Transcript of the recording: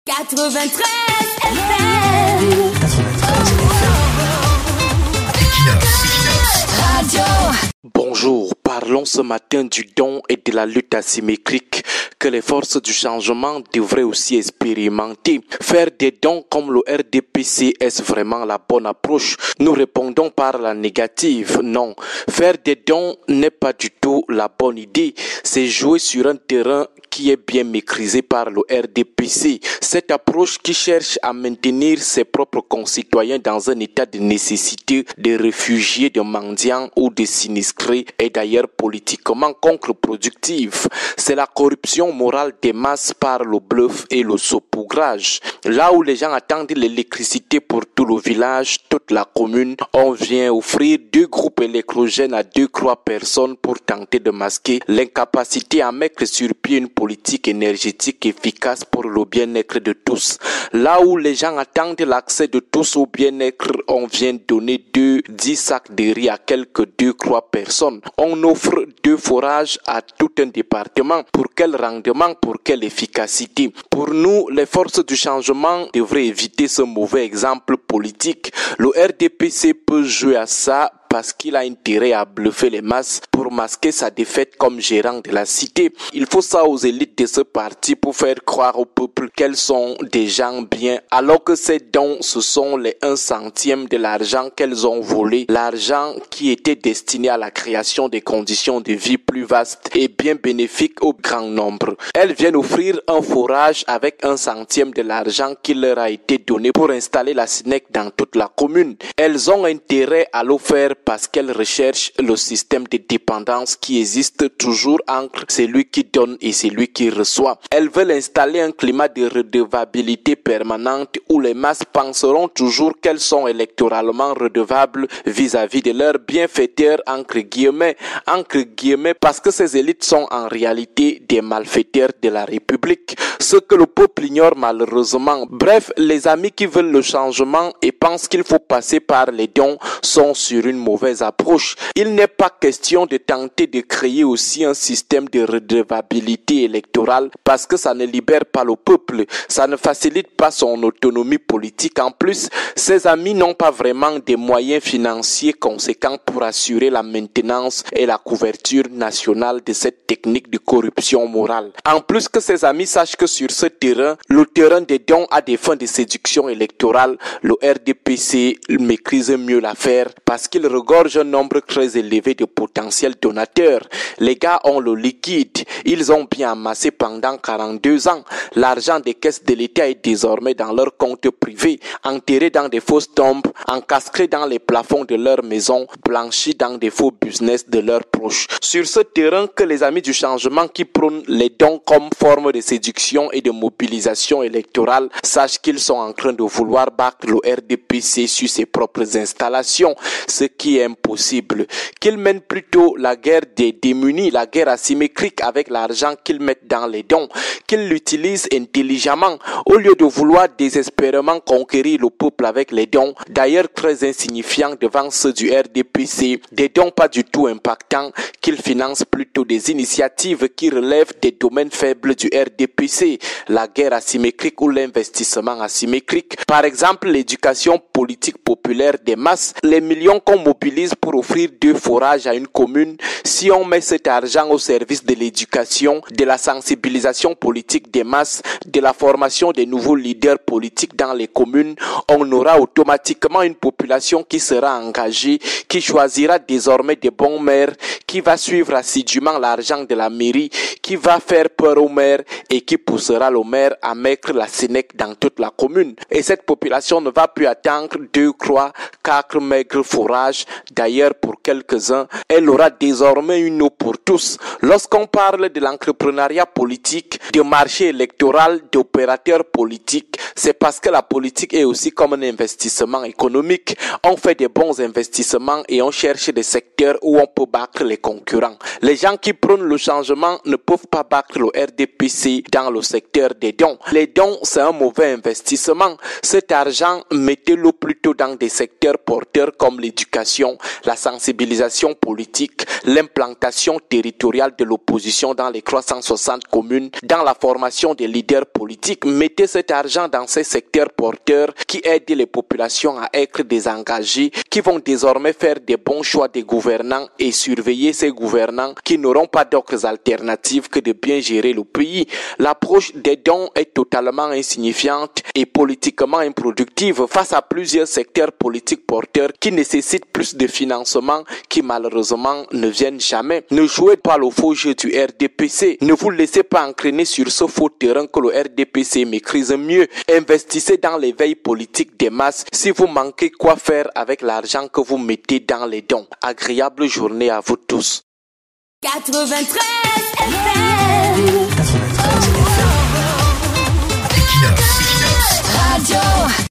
93 FM. 93 Radio. Bonjour, parlons ce matin du don et de la lutte asymétrique que les forces du changement devraient aussi expérimenter. Faire des dons comme le RDPC, est-ce vraiment la bonne approche? Nous répondons par la négative, non. Faire des dons n'est pas du tout la bonne idée. C'est jouer sur un terrain qui est bien maîtrisé par le RDPC. Cette approche qui cherche à maintenir ses propres concitoyens dans un état de nécessité, de réfugiés, de mendiants ou de sinistrés est d'ailleurs politiquement contre-productive. C'est la corruption morale des masses par le bluff et le saupoudrage. Là où les gens attendent l'électricité pour tout le village, toute la commune, on vient offrir 2 groupes électrogènes à 2-3 personnes pour tenter de masquer l'incapacité à mettre sur pied une politique énergétique efficace pour le bien-être de tous. Là où les gens attendent l'accès de tous au bien-être, on vient donner 10 sacs de riz à quelques 2-3 personnes. On offre 2 forages à tout un département. Pour quel rendement, pour quelle efficacité? Pour nous, les forces du changement devraient éviter ce mauvais exemple politique. Le RDPC peut jouer à ça parce qu'il a intérêt à bluffer les masses pour masquer sa défaite comme gérant de la cité. Il faut ça aux élites de ce parti pour faire croire au peuple qu'elles sont des gens bien, alors que ces dons, ce sont les 1 centième de l'argent qu'elles ont volé, l'argent qui était destiné à la création des conditions de vie plus vastes et bien bénéfiques au grand nombre. Elles viennent offrir un forage avec 1 centième de l'argent qui leur a été donné pour installer la SNEC dans toute la commune. Elles ont intérêt à le faire parce qu'elles recherchent le système de dépendance qui existe toujours entre celui qui donne et celui qui reçoit. Elles veulent installer un climat de redevabilité permanente où les masses penseront toujours qu'elles sont électoralement redevables vis-à-vis de leurs bienfaiteurs entre guillemets parce que ces élites sont en réalité des malfaiteurs de la République, ce que le peuple ignore malheureusement. Bref, les amis qui veulent le changement et pensent qu'il faut passer par les dons sont sur une mauvaise approche. Il n'est pas question de tenter de créer aussi un système de redevabilité électorale parce que ça ne libère pas le peuple, ça ne facilite pas son autonomie politique. En plus, ses amis n'ont pas vraiment des moyens financiers conséquents pour assurer la maintenance et la couverture nationale de cette technique de corruption morale. En plus que ses amis sachent que sur ce terrain, le terrain des dons à des fins de séduction électorale, le RDPC maîtrise mieux l'affaire parce qu'il regorge un nombre très élevé de potentiels donateurs. Les gars ont le liquide. Ils ont bien amassé pendant 42 ans. L'argent des caisses de l'État est désormais dans leur compte privé, enterré dans des fausses tombes, encastré dans les plafonds de leur maison, blanchi dans des faux business de leurs proches. Sur ce terrain que les amis du changement qui prônent les dons comme forme de séduction et de mobilisation électorale sachent qu'ils sont en train de vouloir battre le RDPC sur ses propres installations, ce qui est impossible. Qu'ils mènent plutôt la guerre des démunis, la guerre asymétrique avec l'argent qu'ils mettent dans les dons, qu'ils l'utilisent intelligemment au lieu de vouloir désespérément conquérir le peuple avec les dons, d'ailleurs très insignifiants devant ceux du RDPC, des dons pas du tout impactants, qu'ils financent plutôt des initiatives qui relèvent des domaines faibles du RDPC, la guerre asymétrique ou l'investissement asymétrique. Par exemple, l'éducation politique populaire des masses, les millions qu'on mobilise pour offrir 2 forages à une commune, si on met cet argent au service de l'éducation, de la sensibilisation politique des masses, de la formation des nouveaux leaders politiques dans les communes, on aura automatiquement une population qui sera engagée, qui choisira désormais des bons maires, qui va suivre assidûment l'argent de la mairie, qui va faire peur au maire et qui poussera le maire à mettre la SNEC dans toute la commune. Et cette population ne va plus attendre 2, 3, 4 maigres forages. D'ailleurs, pour quelques-uns, elle aura désormais une eau pour tous. Lorsqu'on parle de l'entrepreneuriat politique, de marché électoral, d'opérateurs politiques, c'est parce que la politique est aussi comme un investissement économique. On fait des bons investissements et on cherche des secteurs où on peut battre les concurrents. Les gens qui prônent le changement ne peuvent pas battre le RDPC dans le secteur des dons. Les dons, c'est un mauvais investissement. Cet argent, mettez-le plutôt dans des secteurs porteurs comme l'éducation, population, la sensibilisation politique, l'implantation territoriale de l'opposition dans les 360 communes, dans la formation des leaders politiques. Mettez cet argent dans ces secteurs porteurs qui aident les populations à être désengagées, qui vont désormais faire des bons choix des gouvernants et surveiller ces gouvernants qui n'auront pas d'autres alternatives que de bien gérer le pays. L'approche des dons est totalement insignifiante et politiquement improductive face à plusieurs secteurs politiques porteurs qui nécessitent plus de financement qui malheureusement ne viennent jamais. Ne jouez pas le faux jeu du RDPC. Ne vous laissez pas entraîner sur ce faux terrain que le RDPC maîtrise mieux. Investissez dans l'éveil politique des masses si vous manquez quoi faire avec l'argent que vous mettez dans les dons. Agréable journée à vous tous. 93 FM.